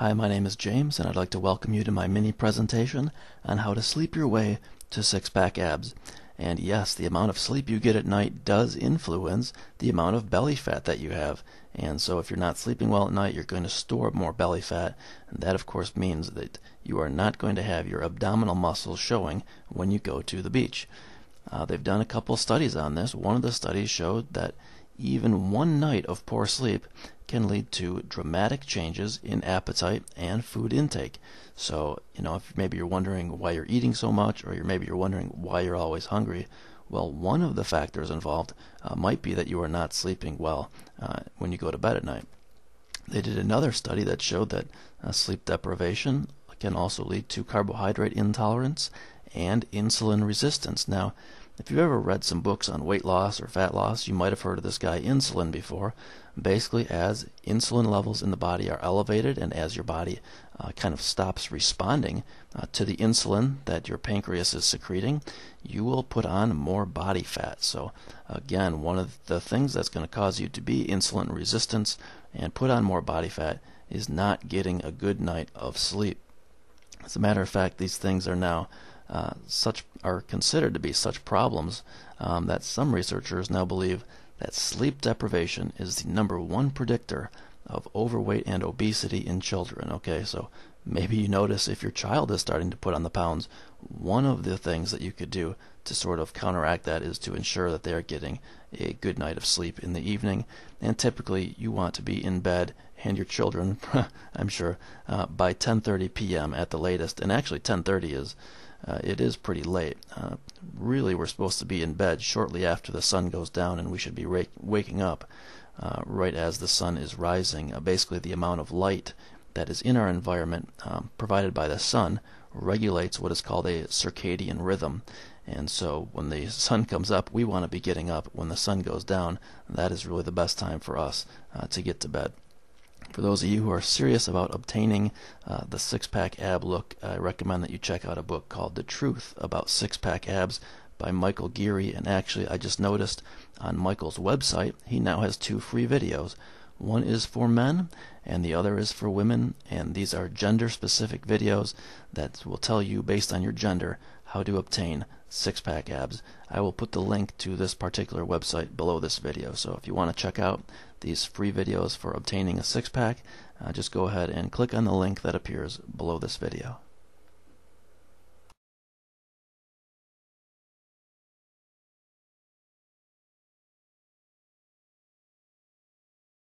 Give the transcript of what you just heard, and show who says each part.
Speaker 1: Hi, my name is James, and I'd like to welcome you to my mini presentation on how to sleep your way to six-pack abs. And yes, the amount of sleep you get at night does influence the amount of belly fat that you have. And so if you're not sleeping well at night, you're going to store more belly fat. And that, of course, means that you are not going to have your abdominal muscles showing when you go to the beach. They've done a couple studies on this. One of the studies showed that even one night of poor sleep can lead to dramatic changes in appetite and food intake. So, if maybe you're wondering why you're eating so much, or maybe you're wondering why you're always hungry, well, one of the factors involved might be that you are not sleeping well when you go to bed at night. They did another study that showed that sleep deprivation can also lead to carbohydrate intolerance and insulin resistance. Now, if you've ever read some books on weight loss or fat loss, you might have heard of this guy Insulin before. Basically, as insulin levels in the body are elevated and as your body kind of stops responding to the insulin that your pancreas is secreting, you will put on more body fat. So again, one of the things that's going to cause you to be insulin resistant and put on more body fat is not getting a good night of sleep. As a matter of fact, these things are now are considered to be such problems that some researchers now believe that sleep deprivation is the #1 predictor of overweight and obesity in children. Okay, so maybe you notice if your child is starting to put on the pounds, one of the things that you could do to sort of counteract that is to ensure that they are getting a good night of sleep in the evening. And typically you want to be in bed, and your children, I'm sure, by 10:30 p.m. at the latest. And actually 10:30 it is pretty late. Really, we're supposed to be in bed shortly after the sun goes down, and we should be waking up right as the sun is rising. Basically, the amount of light that is in our environment provided by the sun regulates what is called a circadian rhythm. And so when the sun comes up, we want to be getting up. When the sun goes down, that is really the best time for us to get to bed. For those of you who are serious about obtaining the six-pack ab look, I recommend that you check out a book called The Truth About Six-Pack Abs by Michael Geary. And actually, I just noticed on Michael's website, he now has 2 free videos. One is for men, and the other is for women. And these are gender-specific videos that will tell you, based on your gender, how to obtain six-pack abs. I will put the link to this particular website below this video. So if you want to check out these free videos for obtaining a six-pack, just go ahead and click on the link that appears below this video.